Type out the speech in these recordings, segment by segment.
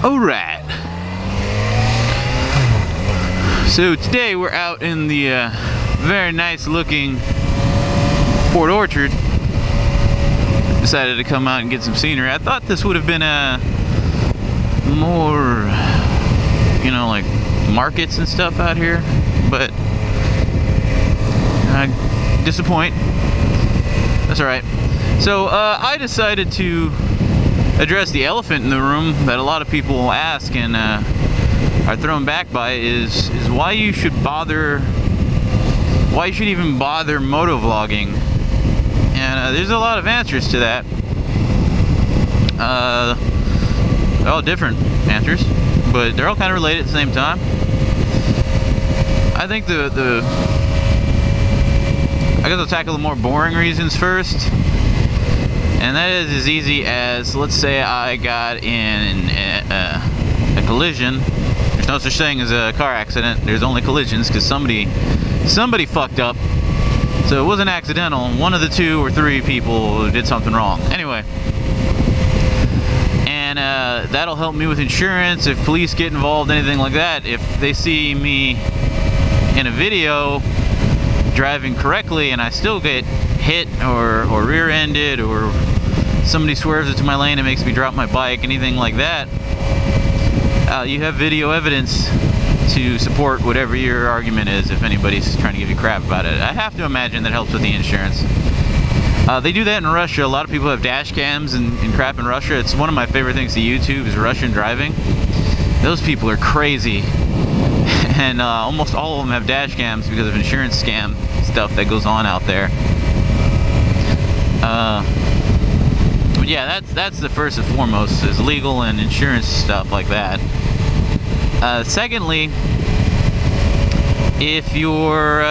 Alright. So today we're out in the very nice looking Port Orchard. Decided to come out and get some scenery. I thought this would have been more, you know, like markets and stuff out here, but disappoint. That's alright. So I decided to address the elephant in the room that a lot of people ask and are thrown back by is why you should even bother motovlogging. And there's a lot of answers to that. All different answers, but they're all kind of related at the same time. I think I guess I'll tackle the more boring reasons first. And that is as easy as, let's say I got in a collision. There's no such thing as a car accident. There's only collisions because somebody fucked up. So it wasn't accidental. One of the 2 or 3 people did something wrong. Anyway. And that'll help me with insurance. If police get involved, anything like that. If they see me in a video driving correctly and I still get hit or rear-ended or somebody swerves into my lane and makes me drop my bike, anything like that, you have video evidence to support whatever your argument is if anybody's trying to give you crap about it. I have to imagine that helps with the insurance. They do that in Russia. A lot of people have dash cams and crap in Russia. It's one of my favorite things to YouTube is Russian driving. Those people are crazy. And almost all of them have dash cams because of insurance scam stuff that goes on out there. But yeah, that's the first and foremost, is legal and insurance stuff like that. Secondly, if you're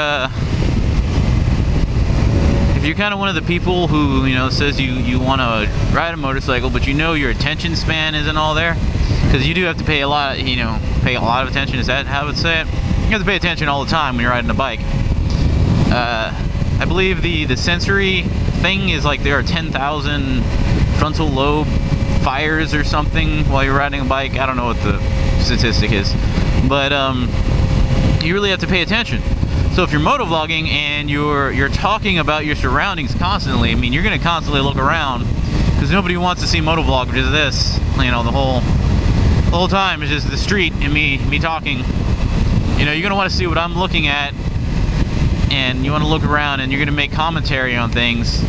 kind of one of the people who, you know, says you want to ride a motorcycle, but you know your attention span isn't all there, because you do have to pay a lot of attention. Is that how I would say it? You have to pay attention all the time when you're riding a bike. I believe the sensory thing is like there are 10,000 frontal lobe fires or something while you're riding a bike. I don't know what the statistic is, but you really have to pay attention. So if you're motovlogging and you're talking about your surroundings constantly, I mean, you're going to constantly look around because nobody wants to see motovlog, which is this, you know, the whole time is just the street and me talking. You know, you're going to want to see what I'm looking at, and you want to look around, and you're going to make commentary on things,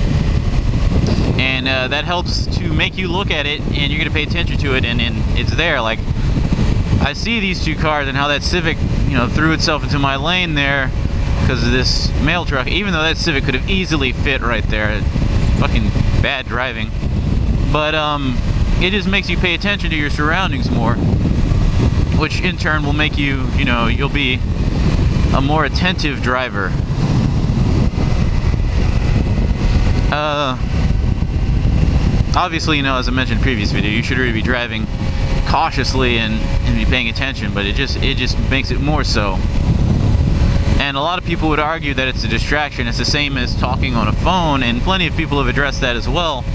and that helps to make you look at it, and you're going to pay attention to it, and it's there. Like, I see these 2 cars and how that Civic, you know, threw itself into my lane there because of this mail truck, even though that Civic could have easily fit right there. It's fucking bad driving. But it just makes you pay attention to your surroundings more, which in turn will make you, you know, you'll be a more attentive driver. Obviously, you know, as I mentioned in the previous video, you should really be driving cautiously and be paying attention, but it just makes it more so. And a lot of people would argue that it's a distraction. It's the same as talking on a phone, and plenty of people have addressed that as well.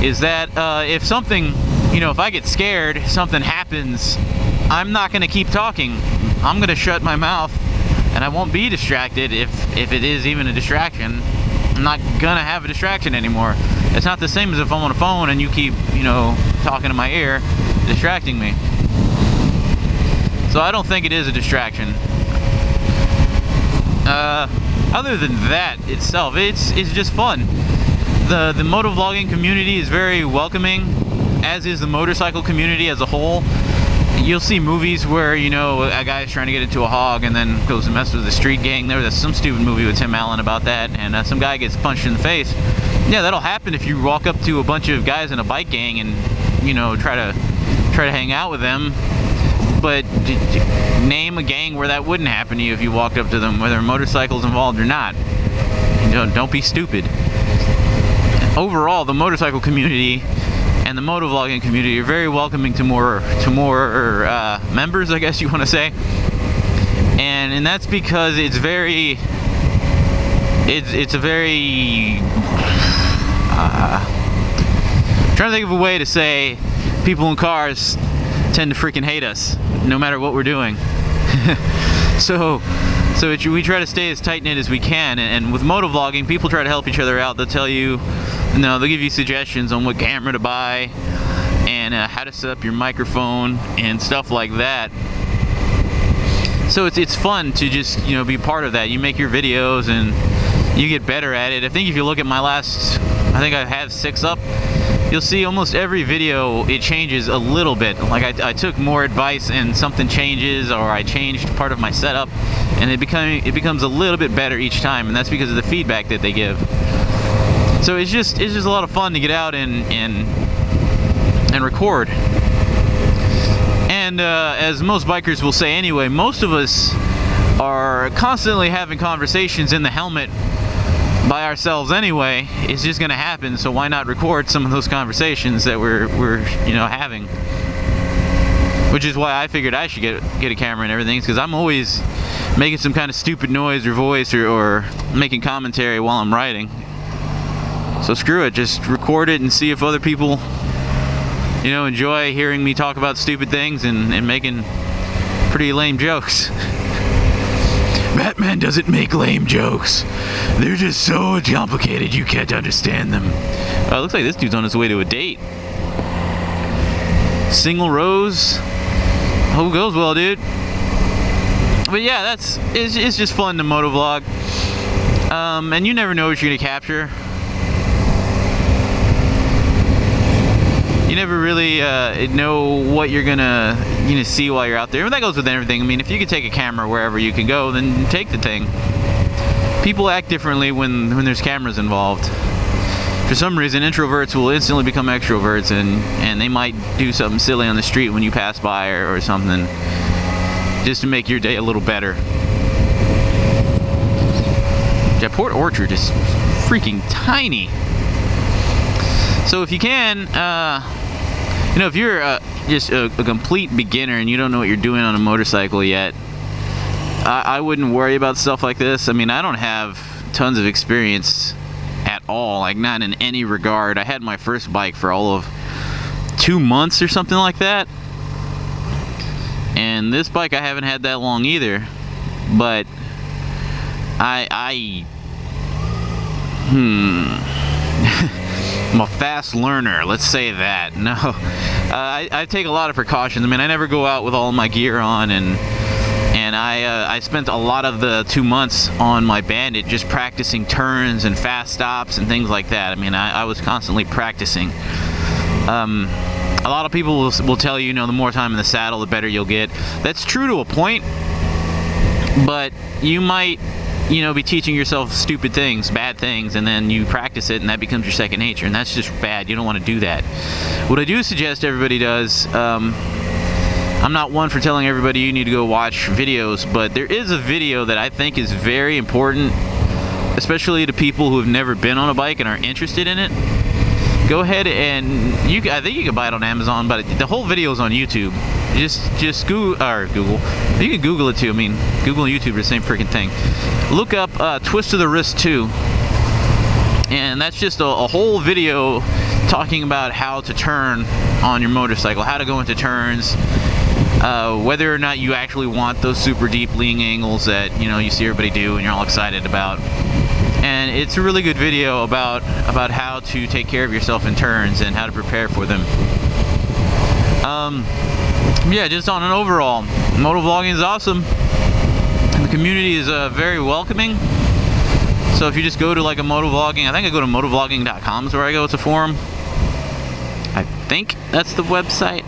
Is that if something, you know, if I get scared, something happens, I'm not going to keep talking. I'm going to shut my mouth, and I won't be distracted if it is even a distraction. I'm not going to have a distraction anymore. It's not the same as if I'm on a phone and you keep, you know, talking to my ear, distracting me. So I don't think it is a distraction. Other than that itself, it's just fun. The motovlogging community is very welcoming, as is the motorcycle community as a whole. You'll see movies where, you know, a guy's trying to get into a hog and then goes and messes with the street gang. There was some stupid movie with Tim Allen about that, and some guy gets punched in the face. Yeah, that'll happen if you walk up to a bunch of guys in a bike gang and, you know, try to hang out with them. But name a gang where that wouldn't happen to you if you walked up to them, whether motorcycles involved or not. Don't be stupid. Overall, the motorcycle community and the motovlogging community are very welcoming to more members, I guess you want to say. And that's because it's a very trying to think of a way to say people in cars tend to freaking hate us, no matter what we're doing. So we try to stay as tight-knit as we can, and with motovlogging, people try to help each other out. They'll tell you, they'll give you suggestions on what camera to buy, and how to set up your microphone, and stuff like that. So it's fun to just, be part of that. You make your videos, and you get better at it. I think if you look at my last, I think I have 6 up, you'll see almost every video it changes a little bit. Like I took more advice and something changes, or I changed part of my setup, and it becomes a little bit better each time, and that's because of the feedback that they give. So it's just a lot of fun to get out and record. And as most bikers will say anyway, most of us are constantly having conversations in the helmet by ourselves anyway. It's just gonna happen, so why not record some of those conversations that we're having? Which is why I figured I should get a camera and everything, because I'm always making some kind of stupid noise or voice or making commentary while I'm riding. So screw it, just record it and see if other people enjoy hearing me talk about stupid things and making pretty lame jokes. Batman doesn't make lame jokes. They're just so complicated you can't understand them. It looks like this dude's on his way to a date. Single rose. Hope it goes well, dude. But yeah, it's just fun to motovlog. And you never know what you're gonna capture. You never really know what you're gonna see while you're out there. And that goes with everything. I mean, if you could take a camera wherever you can go, then take the thing. People act differently when there's cameras involved. For some reason, introverts will instantly become extroverts, and they might do something silly on the street when you pass by or something, just to make your day a little better. Yeah, Port Orchard is freaking tiny. So if you can, if you're just a complete beginner and you don't know what you're doing on a motorcycle yet, I wouldn't worry about stuff like this. I mean, I don't have tons of experience at all, like not in any regard. I had my first bike for all of 2 months or something like that. And this bike I haven't had that long either. But I'm a fast learner, let's say that. No, I take a lot of precautions. I mean, I never go out with all my gear on, and I spent a lot of the 2 months on my Bandit just practicing turns and fast stops and things like that. I mean, I was constantly practicing. A lot of people will tell you, the more time in the saddle, the better you'll get. That's true to a point, but you might be teaching yourself stupid things, bad things, and then you practice it and that becomes your second nature, and that's just bad. You don't want to do that. What I do suggest everybody does, I'm not one for telling everybody you need to go watch videos, but there is a video that I think is very important, especially to people who have never been on a bike and are interested in it. Go ahead and I think you can buy it on Amazon, but the whole video is on YouTube. Just Google. You can Google it too. I mean, Google and YouTube are the same freaking thing. Look up Twist of the Wrist 2, and that's just a whole video talking about how to turn on your motorcycle, how to go into turns, whether or not you actually want those super deep leaning angles that you see everybody do and you're all excited about. And it's a really good video about how to take care of yourself in turns and how to prepare for them. Yeah, just on an overall, motovlogging is awesome. The community is very welcoming. So if you just go to like a motovlogging, I think I go to motovlogging.com is where I go. It's a forum. I think that's the website.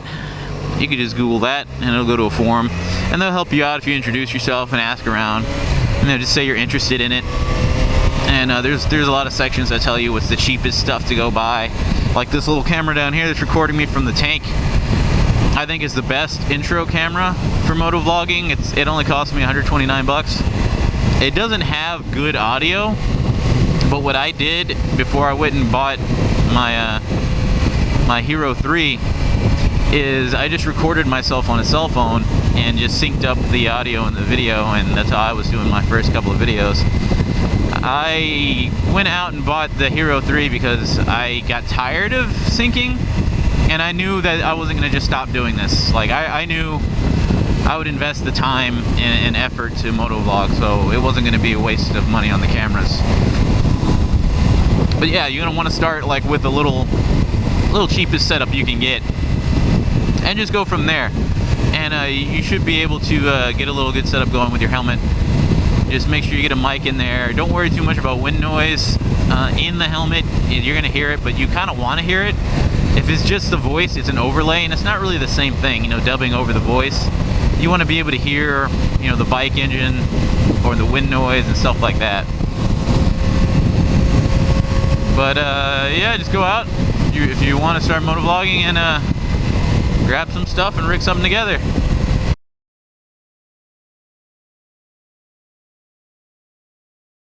You can just Google that and it'll go to a forum, and they'll help you out if you introduce yourself and ask around, and they'll just say you're interested in it. And there's a lot of sections that tell you what's the cheapest stuff to go buy. Like this little camera down here that's recording me from the tank, I think is the best intro camera for motovlogging. It only cost me 129 bucks. It doesn't have good audio, but what I did before I went and bought my my Hero 3 is I just recorded myself on a cell phone and just synced up the audio and the video, and that's how I was doing my first couple of videos. I went out and bought the Hero 3 because I got tired of syncing, And I knew that I wasn't gonna just stop doing this. Like I knew I would invest the time and effort to motovlog, so it wasn't gonna be a waste of money on the cameras. But yeah, you're gonna want to start like with the little cheapest setup you can get, and just go from there. And you should be able to get a little good setup going with your helmet. Just make sure you get a mic in there. Don't worry too much about wind noise in the helmet. You're gonna hear it, but you kind of want to hear it. If it's just the voice, it's an overlay, and it's not really the same thing, you know, dubbing over the voice. You want to be able to hear, you know, the bike engine or the wind noise and stuff like that. But yeah, just go out if you want to start motovlogging and grab some stuff and rig something together.